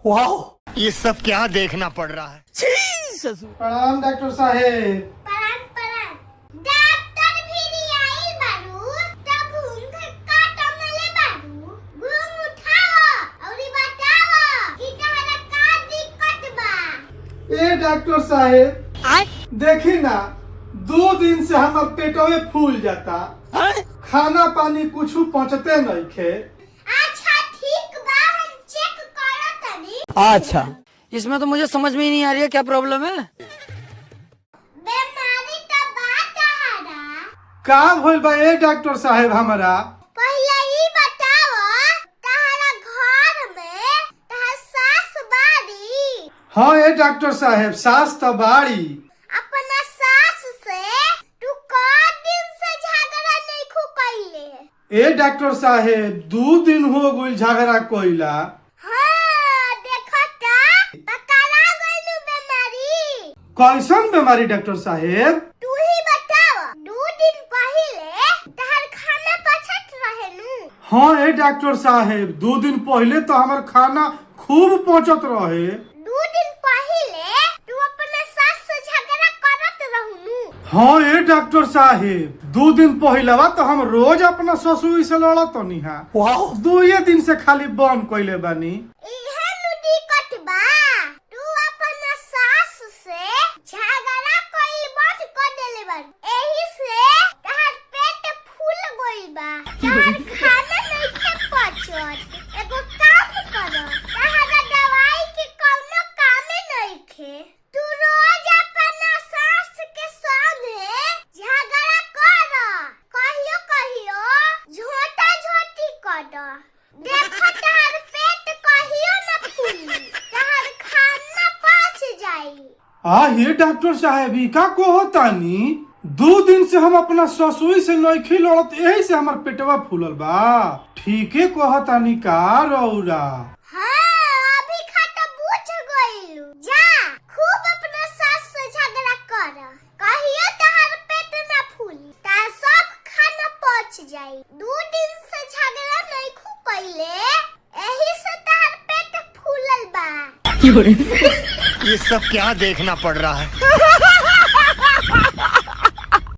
वाह, ये सब क्या देखना पड़ रहा है। प्रणाम डॉक्टर साहेब। डॉक्टर भी आई बारू तब घूम का टमले बारू घूम उठाओ और बताओ कि तहरा का दिक्कत बा। ए डॉक्टर साहेब देखी ना, 2 दिन से हमार पेटवे फूल जाता, खाना पानी कुछ पहुँचते नहीं खे। अच्छा ठीक बा, हम चेक करो तनी। अच्छा, इसमें तो मुझे समझ में ही नहीं आ रही है क्या प्रॉब्लम है। बीमारी तो बात तहरा का भइल बा ए डॉक्टर साहेब हमारा? पहले ही बताओ, तहरा घर में तहर सास बारी? हाँ ए डॉक्टर साहेब, सास तो बाड़ी। अपना सास से तू का दिन से झगड़ा नहीं खू कइले? ए डॉक्टर साहेब 2 दिन हो गइल झगड़ा कइला। हाँ देखो ता पकड़ा गइलू बीमारी। कैसन बीमारी डॉक्टर साहेब? तू ही बताओ, 2 दिन पहले तहर खाना पचत रहे नु? हाँ ए डॉक्टर साहेब 2 दिन पहले तो हमार खाना खूब पहुँचत रहे। 2 दिन पहले तू अपने सास से झगड़ा करत रहू नु? हाँ ए डॉक्टर साहेब 2 दिन पहलवा तो हम रोज अपना ससुर से लड़त निहा। वाह, 2 दिन से खाली बंद कइले बानी। इहे नु दिक्कत बा, तू अपना सास से झगड़ा कइल बंद कर देले बा। एही से तहर पेट फूल गइल बा, तहर खाना नइखे पचत। एगो काम कर, तहरा दवाई के कौनो कामे नइखे। तू रोज अपना सास के संगे झगड़ा कर, कहियो कहियो झोटा झोटी कर। देखो तहर पेट कहियो न फूली, तहर खाना पच जाई। हे डॉक्टर साहेब ई का कहतानी? 2 दिन से हम अपना ससुर से नइखे लड़त, यही से हमार पेटवा फूलल बा। ठीके कहतानी का रौरा? हाँ अभी खाता बुझ गइलू। जा खूब अपना सास से झगड़ा कर, कहियो तहर पेट न फूली, तार सब खाना पच जाई। 2 दिन से झगड़ा नहीं खू कइले, एही से तहर पेट फूलल बा। ये सब क्या देखना पड़ रहा है।